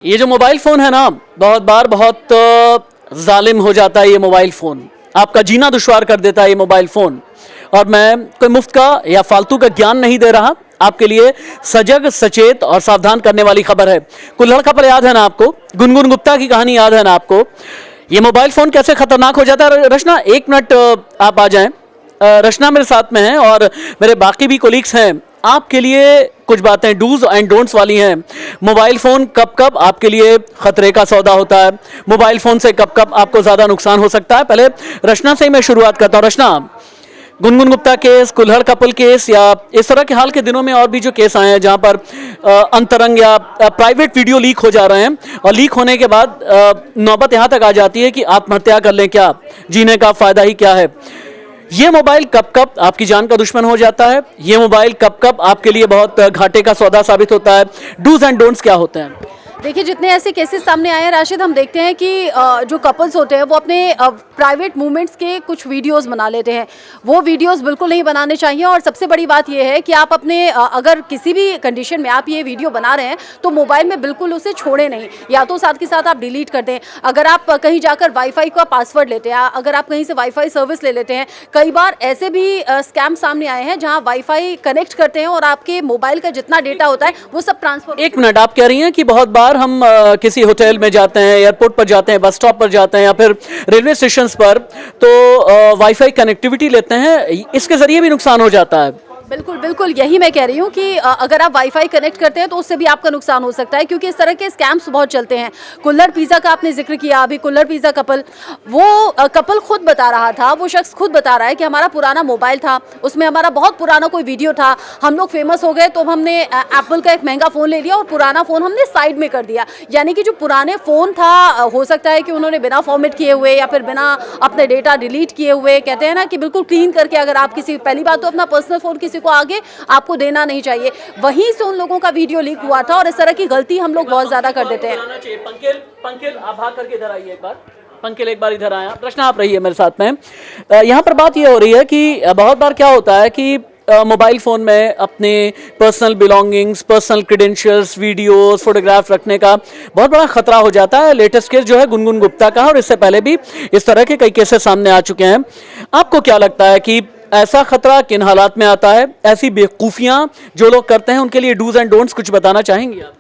ये जो mobile phone है ना, बहुत बार बहुत जालिम हो जाता है ये मोबाइल फ़ोन। आपका जीना दुश्वार कर देता है ये मोबाइल फ़ोन। और मैं कोई मुफ्त का या फालतू का ज्ञान नहीं दे रहा, आपके लिए सजग, सचेत और सावधान करने वाली खबर है। कुल्हड़ खबर याद है ना आपको? गुनगुन गुप्ता की कहानी याद है ना आपको? ये मोबाइल फ़ोन कैसे खतरनाक हो जाता है। रचना, एक मिनट आप आ जाएं। रचना मेरे साथ में है और मेरे बाकी भी कोलीग्स हैं। आपके लिए कुछ बातें डूज एंड डोंट्स वाली हैं। मोबाइल फ़ोन कब कब आपके लिए खतरे का सौदा होता है, मोबाइल फ़ोन से कब कब आपको ज़्यादा नुकसान हो सकता है। पहले रचना से ही मैं शुरुआत करता हूँ। रचना, गुनगुन गुप्ता केस, कुल्हड़ कपल केस या इस तरह के हाल के दिनों में और भी जो केस आए हैं जहां पर अंतरंग या प्राइवेट वीडियो लीक हो जा रहे हैं और लीक होने के बाद नौबत यहां तक आ जाती है कि आत्महत्या कर लें, क्या जीने का फायदा ही क्या है। ये मोबाइल कब कब आपकी जान का दुश्मन हो जाता है, ये मोबाइल कब कब आपके लिए बहुत घाटे का सौदा साबित होता है। डूज एंड डोंट्स क्या होते हैं? देखिए, जितने ऐसे केसेस सामने आए हैं राशिद, हम देखते हैं कि जो कपल्स होते हैं वो अपने प्राइवेट मूवमेंट्स के कुछ वीडियोस बना लेते हैं। वो वीडियोस बिल्कुल नहीं बनाने चाहिए। और सबसे बड़ी बात ये है कि आप अपने अगर किसी भी कंडीशन में आप ये वीडियो बना रहे हैं तो मोबाइल में बिल्कुल उसे छोड़े नहीं, या तो साथ के साथ आप डिलीट कर दें। अगर आप कहीं जाकर वाईफाई का पासवर्ड लेते हैं, अगर आप कहीं से वाईफाई सर्विस ले लेते हैं, कई बार ऐसे भी स्कैम सामने आए हैं जहाँ वाईफाई कनेक्ट करते हैं और आपके मोबाइल का जितना डेटा होता है वो सब ट्रांसफर। एक मिनट, आप कह रही हैं कि बहुत बार हम किसी होटल में जाते हैं, एयरपोर्ट पर जाते हैं, बस स्टॉप पर जाते हैं या फिर रेलवे स्टेशन पर, तो वाईफाई कनेक्टिविटी लेते हैं, इसके जरिए भी नुकसान हो जाता है। बिल्कुल बिल्कुल, यही मैं कह रही हूँ कि अगर आप वाईफाई कनेक्ट करते हैं तो उससे भी आपका नुकसान हो सकता है, क्योंकि इस तरह के स्कैम्स बहुत चलते हैं। कुल्हड़ पिज़्ज़ा का आपने जिक्र किया अभी, कुल्हड़ पिज़्ज़ा कपल, वो कपल खुद बता रहा था, वो शख्स खुद बता रहा है कि हमारा पुराना मोबाइल था, उसमें हमारा बहुत पुराना कोई वीडियो था, हम लोग फेमस हो गए तो हमने एप्पल का एक महंगा फ़ोन ले लिया और पुराना फ़ोन हमने साइड में कर दिया। यानी कि जो पुराने फ़ोन था, हो सकता है कि उन्होंने बिना फॉर्मेट किए हुए या फिर बिना अपने डेटा डिलीट किए हुए, कहते हैं ना कि बिल्कुल क्लीन करके, अगर आप किसी, पहली बात तो अपना पर्सनल फ़ोन किसी को आगे आपको देना नहीं चाहिए, वहीं से उन लोगों का वीडियो लीक हुआ था। और इस तरह की गलती हम लोग बहुत ज्यादा कर देते हैं। पंकिल, आप भाग करके इधर आइए एक बार। पंकिल, एक बार इधर आया। प्रश्न आप रही है मेरे साथ में। यहाँ पर बात ये हो रही है कि बहुत बार क्या होता है कि मोबाइल फ़ोन में अपने personal belongings, personal credentials, videos, photograph रखने का बहुत बड़ा खतरा हो जाता है। लेटेस्ट केस जो है गुनगुन गुप्ता का, और इससे पहले भी इस तरह के कई केसेस सामने आ चुके हैं। आपको क्या लगता है कि ऐसा खतरा किन हालात में आता है? ऐसी बेवकूफ़ियाँ जो लोग करते हैं उनके लिए डूज एंड डोंट्स कुछ बताना चाहेंगे आप?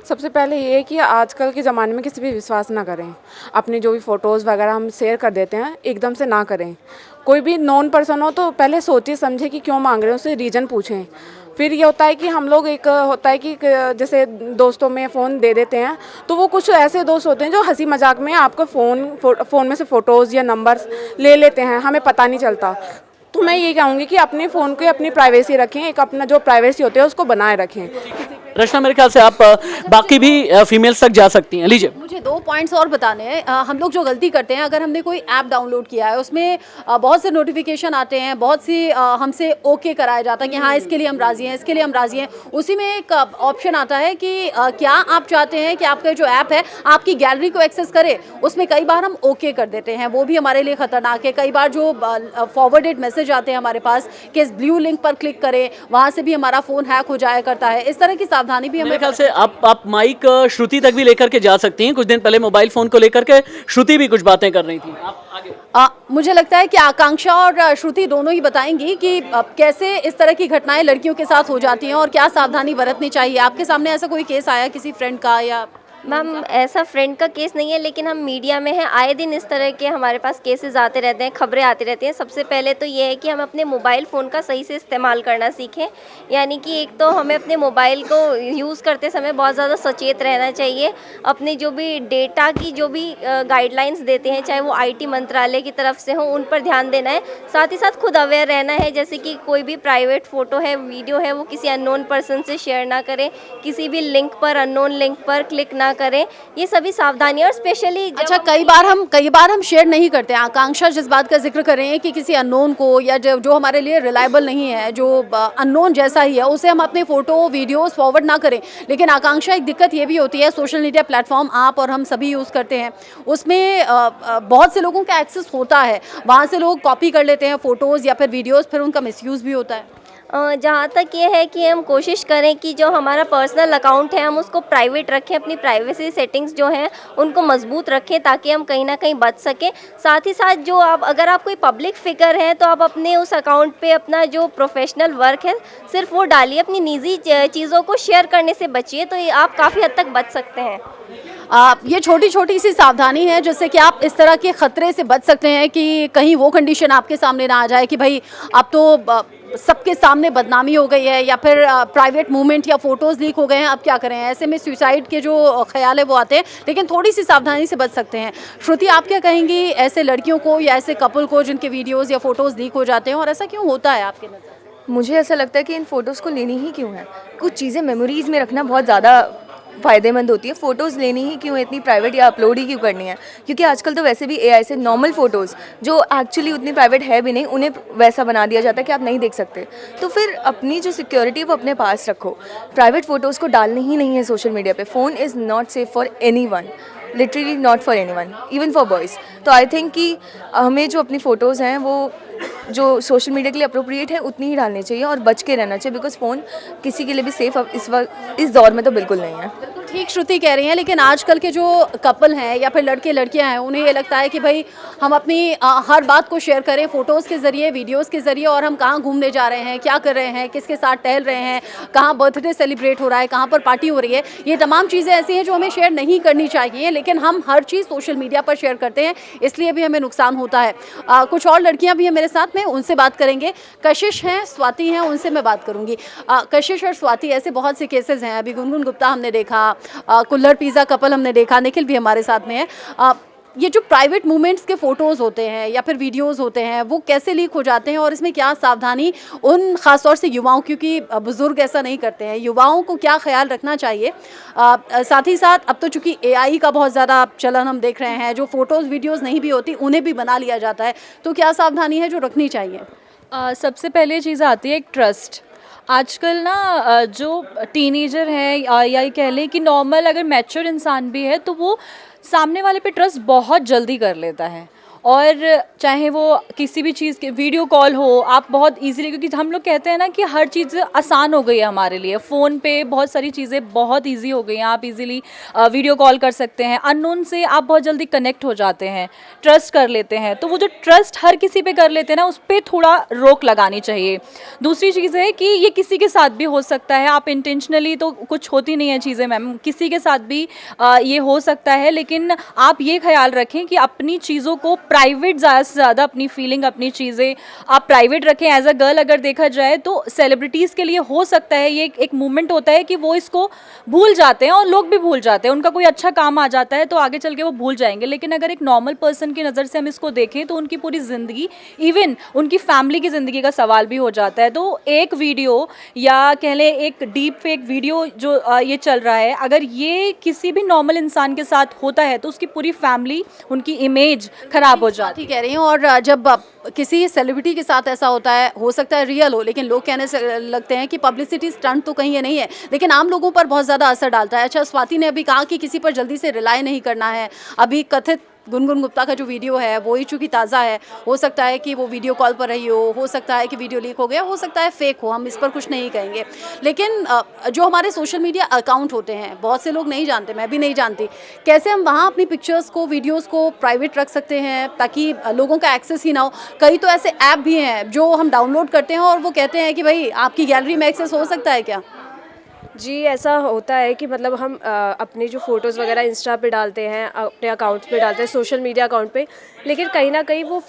सबसे पहले ये है कि आजकल के ज़माने में किसी भी विश्वास ना करें। अपनी जो भी फ़ोटोज़ वगैरह हम शेयर कर देते हैं, एकदम से ना करें। कोई भी नॉन पर्सन हो तो पहले सोचिए समझे कि क्यों मांग रहे हैं, उससे रीज़न पूछें। फिर ये होता है कि हम लोग, एक होता है कि जैसे दोस्तों में फ़ोन दे देते हैं, तो वो कुछ ऐसे दोस्त होते हैं जो हंसी मजाक में आपको फ़ोन में से फ़ोटोज़ या नंबर्स ले लेते हैं, हमें पता नहीं चलता। तो मैं ये कहूँगी कि अपने फ़ोन को अपनी प्राइवेसी रखें, एक अपना जो प्राइवेसी होती है उसको बनाए रखें। रचना, मेरे ख्याल से आप बाकी भी फीमेल्स तक जा सकती हैं। लीजिए। मुझे 2 पॉइंट्स और बताने हैं। हम लोग जो गलती करते हैं, अगर हमने कोई ऐप डाउनलोड किया है, उसमें बहुत से नोटिफिकेशन आते हैं, बहुत सी हमसे ओके कराया जाता है कि हाँ इसके लिए हम राज़ी हैं, इसके लिए हम राज़ी हैं। उसी में एक ऑप्शन आता है कि क्या आप चाहते हैं कि आपका जो ऐप है आपकी गैलरी को एक्सेस करे। उसमें कई बार हम ओके कर देते हैं, वो भी हमारे लिए ख़तरनाक है। कई बार जो फॉरवर्डेड मैसेज आते हैं हमारे पास कि इस ब्लू लिंक पर क्लिक करें, वहाँ से भी हमारा फ़ोन हैक हो जाया करता है। इस तरह की सावधानी भी हमें। मेरे ख्याल से आप माइक श्रुति तक भी लेकर के जा सकती हैं। कुछ दिन पहले मोबाइल फोन को लेकर के श्रुति भी कुछ बातें कर रही थी। आप आगे। मुझे लगता है कि आकांक्षा और श्रुति दोनों ही बताएंगी कि कैसे इस तरह की घटनाएं लड़कियों के साथ हो जाती हैं और क्या सावधानी बरतनी चाहिए। आपके सामने ऐसा कोई केस आया किसी फ्रेंड का? या मैम, ऐसा फ्रेंड का केस नहीं है, लेकिन हम मीडिया में हैं, आए दिन इस तरह के हमारे पास केसेस आते रहते हैं, खबरें आती रहती हैं। सबसे पहले तो ये है कि हम अपने मोबाइल फ़ोन का सही से इस्तेमाल करना सीखें। यानी कि एक तो हमें अपने मोबाइल को यूज़ करते समय बहुत ज़्यादा सचेत रहना चाहिए। अपने जो भी डेटा की जो भी गाइडलाइंस देते हैं, चाहे वो IT मंत्रालय की तरफ से हो, उन पर ध्यान देना है। साथ ही साथ खुद अवेयर रहना है, जैसे कि कोई भी प्राइवेट फ़ोटो है, वीडियो है, वो किसी अननोन पर्सन से शेयर ना करें, किसी भी लिंक पर, अननोन लिंक पर क्लिक ना करें। ये सभी सावधानियां, और स्पेशली अच्छा, कई बार हम शेयर नहीं करते हैं। आकांक्षा जिस बात का जिक्र कर रहे हैं कि किसी अननोन को, या जो हमारे लिए रिलायबल नहीं है, जो अननोन जैसा ही है, उसे हम अपने फ़ोटो वीडियोस फॉरवर्ड ना करें। लेकिन आकांक्षा, एक दिक्कत ये भी होती है, सोशल मीडिया प्लेटफॉर्म आप और हम सभी यूज़ करते हैं, उसमें बहुत से लोगों का एक्सेस होता है, वहाँ से लोग कॉपी कर लेते हैं फ़ोटोज़ या फिर वीडियोज़, फिर उनका मिसयूज़ भी होता है। जहाँ तक ये है कि हम कोशिश करें कि जो हमारा पर्सनल अकाउंट है हम उसको प्राइवेट रखें, अपनी प्राइवेसी सेटिंग्स जो हैं उनको मजबूत रखें ताकि हम कहीं ना कहीं बच सकें। साथ ही साथ जो आप अगर आप कोई पब्लिक फिगर हैं तो आप अपने उस अकाउंट पे अपना जो प्रोफेशनल वर्क है सिर्फ वो डालिए, अपनी निजी चीज़ों को शेयर करने से बचिए, तो ये आप काफ़ी हद तक बच सकते हैं। ये छोटी छोटी सी सावधानी है जिससे कि आप इस तरह के खतरे से बच सकते हैं कि कहीं वो कंडीशन आपके सामने ना आ जाए कि भाई अब तो सबके सामने बदनामी हो गई है या फिर प्राइवेट मूवमेंट या फोटोज़ लीक हो गए हैं, अब क्या करें। ऐसे में सुसाइड के जो ख्याल है वो आते हैं, लेकिन थोड़ी सी सावधानी से बच सकते हैं। श्रुति, आप क्या कहेंगी ऐसे लड़कियों को या ऐसे कपल को जिनके वीडियोज़ या फोटोज़ लीक हो जाते हैं, और ऐसा क्यों होता है आपके नज़र? मुझे ऐसा लगता है कि इन फ़ोटोज़ को लेनी ही क्यों है। कुछ चीज़ें मेमोरीज़ में रखना बहुत ज़्यादा फ़ायदेमंद होती है। फ़ोटोज़ लेनी ही क्यों है, इतनी प्राइवेट या अपलोड ही क्यों करनी है? क्योंकि आजकल तो वैसे भी एआई से नॉर्मल फ़ोटोज़ जो एक्चुअली उतनी प्राइवेट है भी नहीं, उन्हें वैसा बना दिया जाता है कि आप नहीं देख सकते। तो फिर अपनी जो सिक्योरिटी है वो अपने पास रखो। प्राइवेट फ़ोटोज़ को डालनी ही नहीं है सोशल मीडिया पे। Phone is not safe for anyone, literally not for anyone, even for boys. तो आई थिंक कि हमें जो अपनी फ़ोटोज़ हैं वो जो सोशल मीडिया के लिए अप्रोप्रिएट है उतनी ही डालनी चाहिए और बच के रहना चाहिए, बिकॉज फ़ोन किसी के लिए भी सेफ इस वक्त इस दौर में तो बिल्कुल नहीं है। बिल्कुल ठीक श्रुति कह रही हैं, लेकिन आजकल के जो कपल हैं या फिर लड़के लड़कियां हैं उन्हें ये लगता है कि भाई हम अपनी हर बात को शेयर करें फ़ोटोज़ के ज़रिए, वीडियोज़ के ज़रिए, और हम कहाँ घूमने जा रहे हैं, क्या कर रहे हैं, किसके साथ टहल रहे हैं, कहाँ बर्थडे सेलिब्रेट हो रहा है, कहाँ पर पार्टी हो रही है। ये तमाम चीज़ें ऐसी हैं जो हमें शेयर नहीं करनी चाहिए, लेकिन हम हर चीज़ सोशल मीडिया पर शेयर करते हैं, इसलिए भी हमें नुकसान होता है। कुछ और लड़कियाँ भी हैं मेरे साथ में, उनसे बात करेंगे। कशिश हैं, स्वाति हैं, उनसे मैं बात करूंगी। कशिश और स्वाति, ऐसे बहुत से केसेस हैं। अभी गुनगुन गुप्ता हमने देखा, कुल्हड़ पिज़्ज़ा कपल हमने देखा, निखिल भी हमारे साथ में है। ये जो प्राइवेट मूवमेंट्स के फ़ोटोज़ होते हैं या फिर वीडियोज़ होते हैं वो कैसे लीक हो जाते हैं, और इसमें क्या सावधानी उन ख़ासतौर से युवाओं, क्योंकि बुज़ुर्ग ऐसा नहीं करते हैं, युवाओं को क्या ख्याल रखना चाहिए? साथ ही साथ अब तो चूँकि एआई का बहुत ज़्यादा चलन हम देख रहे हैं, जो फ़ोटोज़ वीडियोज़ नहीं भी होती उन्हें भी बना लिया जाता है, तो क्या सावधानी है जो रखनी चाहिए? सबसे पहले चीज़ आती है एक ट्रस्ट। आजकल ना जो टीनेजर है या ये कह लें कि नॉर्मल अगर मैच्योर इंसान भी है तो वो सामने वाले पे ट्रस्ट बहुत जल्दी कर लेता है, और चाहे वो किसी भी चीज़ के वीडियो कॉल हो, आप बहुत इजीली, क्योंकि हम लोग कहते हैं ना कि हर चीज़ आसान हो गई है हमारे लिए, फ़ोन पे बहुत सारी चीज़ें बहुत इजी हो गई हैं। आप इजीली वीडियो कॉल कर सकते हैं, अननोन से आप बहुत जल्दी कनेक्ट हो जाते हैं, ट्रस्ट कर लेते हैं। तो वो जो ट्रस्ट हर किसी पे कर लेते हैं ना, उस पर थोड़ा रोक लगानी चाहिए। दूसरी चीज़ है कि ये किसी के साथ भी हो सकता है, आप इंटेंशनली तो कुछ होती नहीं है चीज़ें मैम, किसी के साथ भी ये हो सकता है, लेकिन आप ये ख्याल रखें कि अपनी चीज़ों को प्राइवेट ज़्यादा से ज़्यादा, अपनी फीलिंग, अपनी चीज़ें आप प्राइवेट रखें। एज अ गर्ल अगर देखा जाए तो सेलिब्रिटीज़ के लिए हो सकता है ये एक मूवमेंट होता है कि वो इसको भूल जाते हैं और लोग भी भूल जाते हैं, उनका कोई अच्छा काम आ जाता है तो आगे चल के वो भूल जाएंगे। लेकिन अगर एक नॉर्मल पर्सन की नज़र से हम इसको देखें तो उनकी पूरी ज़िंदगी, इवन उनकी फैमिली की ज़िंदगी का सवाल भी हो जाता है। तो एक वीडियो या कह लें एक डीप फेक वीडियो जो ये चल रहा है, अगर ये किसी भी नॉर्मल इंसान के साथ होता है तो उसकी पूरी फैमिली, उनकी इमेज खराब हो जाती है। कह रही हूँ, और जब किसी सेलिब्रिटी के साथ ऐसा होता है, हो सकता है रियल हो, लेकिन लोग कहने से लगते हैं कि पब्लिसिटी स्टंट तो कहीं ये नहीं है, लेकिन आम लोगों पर बहुत ज़्यादा असर डालता है। अच्छा, स्वाति ने अभी कहा कि किसी पर जल्दी से रिलाई नहीं करना है। अभी कथित गुनगुन गुप्ता का जो वीडियो है वो ही चूँकि ताज़ा है, हो सकता है कि वो वीडियो कॉल पर रही हो सकता है कि वीडियो लीक हो गया, हो सकता है फेक हो, हम इस पर कुछ नहीं कहेंगे। लेकिन जो हमारे सोशल मीडिया अकाउंट होते हैं, बहुत से लोग नहीं जानते, मैं भी नहीं जानती, कैसे हम वहाँ अपनी पिक्चर्स को, वीडियोज़ को प्राइवेट रख सकते हैं ताकि लोगों का एक्सेस ही ना हो। कई तो ऐसे ऐप भी हैं जो हम डाउनलोड करते हैं और वो कहते हैं कि भाई आपकी गैलरी में एक्सेस हो सकता है क्या? जी, ऐसा होता है कि मतलब हम अपनी जो फ़ोटोज़ वगैरह इंस्टा पे डालते हैं, अपने अकाउंट्स पे डालते हैं, सोशल मीडिया अकाउंट पे, लेकिन कहीं ना कहीं वो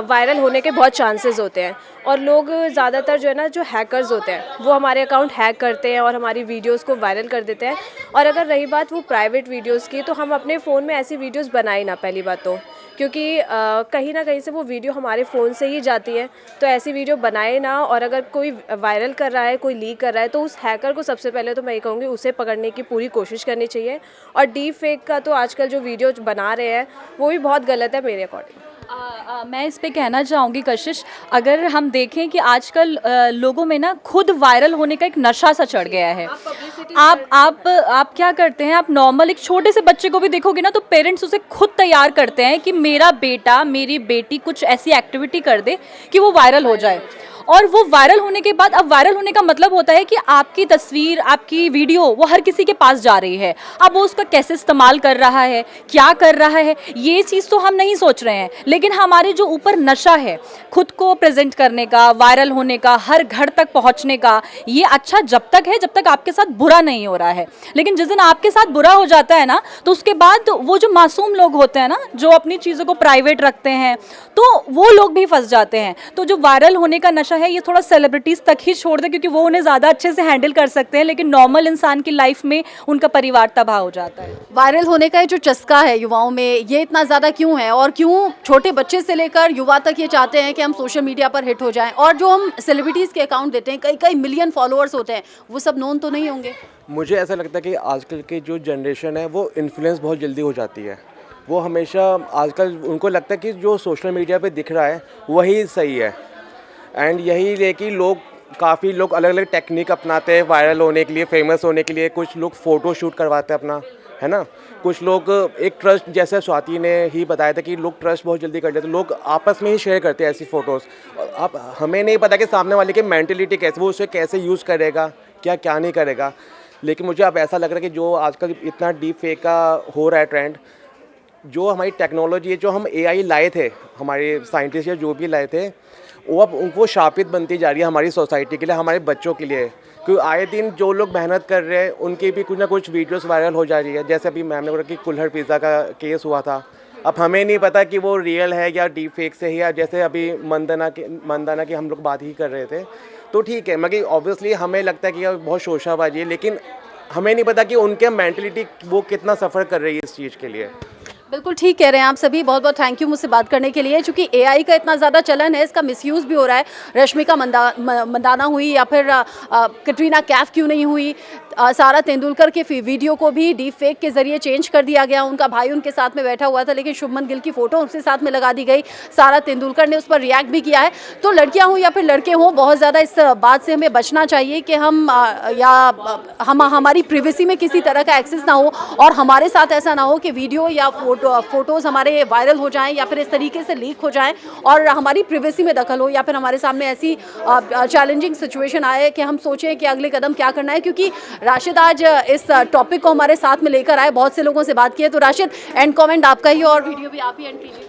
वायरल होने के बहुत चांसेस होते हैं, और लोग ज़्यादातर जो है ना, जो हैकर्स होते हैं वो हमारे अकाउंट हैक करते हैं और हमारी वीडियोस को वायरल कर देते हैं। और अगर रही बात वो प्राइवेट वीडियोस की, तो हम अपने फ़ोन में ऐसी वीडियोस बनाए ना, पहली बात तो, क्योंकि कहीं ना कहीं से वो वीडियो हमारे फ़ोन से ही जाती है, तो ऐसी वीडियो बनाए ना। और अगर कोई वायरल कर रहा है, कोई लीक कर रहा है, तो उस हैकर को सबसे पहले तो मैं ये कहूँगी उसे पकड़ने की पूरी कोशिश करनी चाहिए। और डीप फेक का तो आजकल जो वीडियो बना रहे हैं वो भी बहुत गलत है मेरे अकॉर्डिंग। मैं इस पे कहना चाहूँगी कशिश, अगर हम देखें कि आजकल लोगों में ना खुद वायरल होने का एक नशा सा चढ़ गया है। आप क्या करते हैं, आप नॉर्मल एक छोटे से बच्चे को भी देखोगे ना तो पेरेंट्स उसे खुद तैयार करते हैं कि मेरा बेटा, मेरी बेटी कुछ ऐसी एक्टिविटी कर दे कि वो वायरल हो जाए। और वो वायरल होने के बाद, अब वायरल होने का मतलब होता है कि आपकी तस्वीर, आपकी वीडियो वो हर किसी के पास जा रही है। अब वो उसका कैसे इस्तेमाल कर रहा है, क्या कर रहा है, ये चीज़ तो हम नहीं सोच रहे हैं, लेकिन हमारे जो ऊपर नशा है खुद को प्रेजेंट करने का, वायरल होने का, हर घर तक पहुंचने का, ये अच्छा जब तक है जब तक आपके साथ बुरा नहीं हो रहा है। लेकिन जिस दिन आपके साथ बुरा हो जाता है ना, तो उसके बाद वो जो मासूम लोग होते हैं ना, जो अपनी चीज़ों को प्राइवेट रखते हैं, तो वो लोग भी फंस जाते हैं। तो जो वायरल होने का नशा है ये थोड़ा सेलिब्रिटीज़ तक ही छोड़ दे, क्योंकि वो उन्हें ज़्यादा अच्छे से हैंडल कर सकते हैं, लेकिन नॉर्मल इंसान की लाइफ में उनका परिवार तबाह हो जाता है। वायरल होने का ये जो चस्का है युवाओं में, ये इतना ज़्यादा क्यों है, और क्यों छोटे बच्चे से लेकर युवा तक ये चाहते हैं कि हम सोशल मीडिया पर हिट हो जाएं? और जो हम सेलिब्रिटीज़ के अकाउंट देते हैं, कई कई मिलियन फॉलोअर्स होते हैं, वो सब नोन तो नहीं होंगे? मुझे ऐसा लगता है कि आजकल की जो जनरेशन है वो इन्फ्लुएंस बहुत जल्दी हो जाती है। वो हमेशा आजकल उनको लगता है कि जो सोशल मीडिया पे दिख रहा है वही सही है, एंड यही है कि काफ़ी लोग अलग अलग टेक्निक अपनाते हैं वायरल होने के लिए, फेमस होने के लिए। कुछ लोग फ़ोटो शूट करवाते हैं अपना, है ना। कुछ लोग एक ट्रस्ट, जैसे स्वाति ने ही बताया था कि लोग ट्रस्ट बहुत जल्दी कर लेते हैं, लोग आपस में ही शेयर करते हैं ऐसी फ़ोटोज़। अब हमें नहीं पता कि सामने वाले की मेंटलिटी कैसे, वो उसे कैसे यूज़ करेगा, क्या क्या नहीं करेगा। लेकिन मुझे अब ऐसा लग रहा है कि जो आजकल इतना डीप फेक का हो रहा है ट्रेंड, जो हमारी टेक्नोलॉजी है, जो हम AI लाए थे, हमारे साइंटिस्ट या जो भी लाए थे, वो अब उनको शापित बनती जा रही है हमारी सोसाइटी के लिए, हमारे बच्चों के लिए। क्योंकि आए दिन जो लोग मेहनत कर रहे हैं उनकी भी कुछ ना कुछ वीडियोस वायरल हो जा रही है। जैसे अभी मैम ने बोला कि कुल्हड़ पिज़्ज़ा का केस हुआ था, अब हमें नहीं पता कि वो रियल है या डीप फेक से है, या जैसे अभी मंदाना की हम लोग बात ही कर रहे थे। तो ठीक है, मगर ऑब्वियसली हमें लगता है कि यह बहुत शोशाबाजी है, लेकिन हमें नहीं पता कि उनके मेंटलिटी वो कितना सफ़र कर रही है इस चीज़ के लिए। बिल्कुल ठीक कह रहे हैं आप सभी, बहुत बहुत थैंक यू मुझसे बात करने के लिए। चूंकि AI का इतना ज़्यादा चलन है, इसका मिसयूज़ भी हो रहा है। रश्मिका मंदाना हुई या फिर कटरीना कैफ क्यों नहीं हुई, सारा तेंदुलकर के वीडियो को भी डीप फेक के ज़रिए चेंज कर दिया गया। उनका भाई उनके साथ में बैठा हुआ था, लेकिन शुभमन गिल की फ़ोटो उसके साथ में लगा दी गई। सारा तेंदुलकर ने उस पर रिएक्ट भी किया है। तो लड़कियाँ हों या फिर लड़के हों, बहुत ज़्यादा इस बात से हमें बचना चाहिए कि हमारी प्रिवेसी में किसी तरह का एक्सेस ना हो, और हमारे साथ ऐसा ना हो कि वीडियो या फोटोज़ हमारे वायरल हो जाएं या फिर इस तरीके से लीक हो जाएं और हमारी प्रिवेसी में दखल हो, या फिर हमारे सामने ऐसी चैलेंजिंग सिचुएशन आए कि हम सोचें कि अगले कदम क्या करना है। क्योंकि राशिद आज इस टॉपिक को हमारे साथ में लेकर आए, बहुत से लोगों से बात की है। तो राशिद, एंड कमेंट आपका ही और वीडियो भी आप ही एंड कीजिए।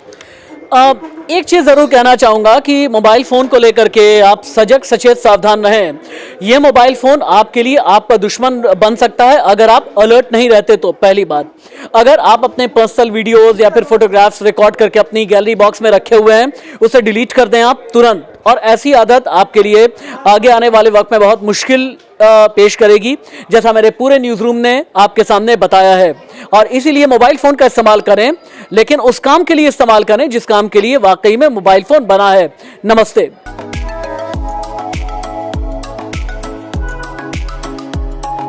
एक चीज़ ज़रूर कहना चाहूँगा कि मोबाइल फ़ोन को लेकर के आप सजग सचेत सावधान रहें। ये मोबाइल फ़ोन आपके लिए आपका दुश्मन बन सकता है अगर आप अलर्ट नहीं रहते तो। पहली बात, अगर आप अपने पर्सनल वीडियोज़ या फिर फोटोग्राफ्स रिकॉर्ड करके अपनी गैलरी बॉक्स में रखे हुए हैं, उसे डिलीट कर दें आप तुरंत। और ऐसी आदत आपके लिए आगे आने वाले वक्त में बहुत मुश्किल पेश करेगी, जैसा मेरे पूरे न्यूज़ रूम ने आपके सामने बताया है। और इसीलिए मोबाइल फ़ोन का इस्तेमाल करें, लेकिन उस काम के लिए इस्तेमाल करें जिस काम के लिए वाकई में मोबाइल फ़ोन बना है। नमस्ते।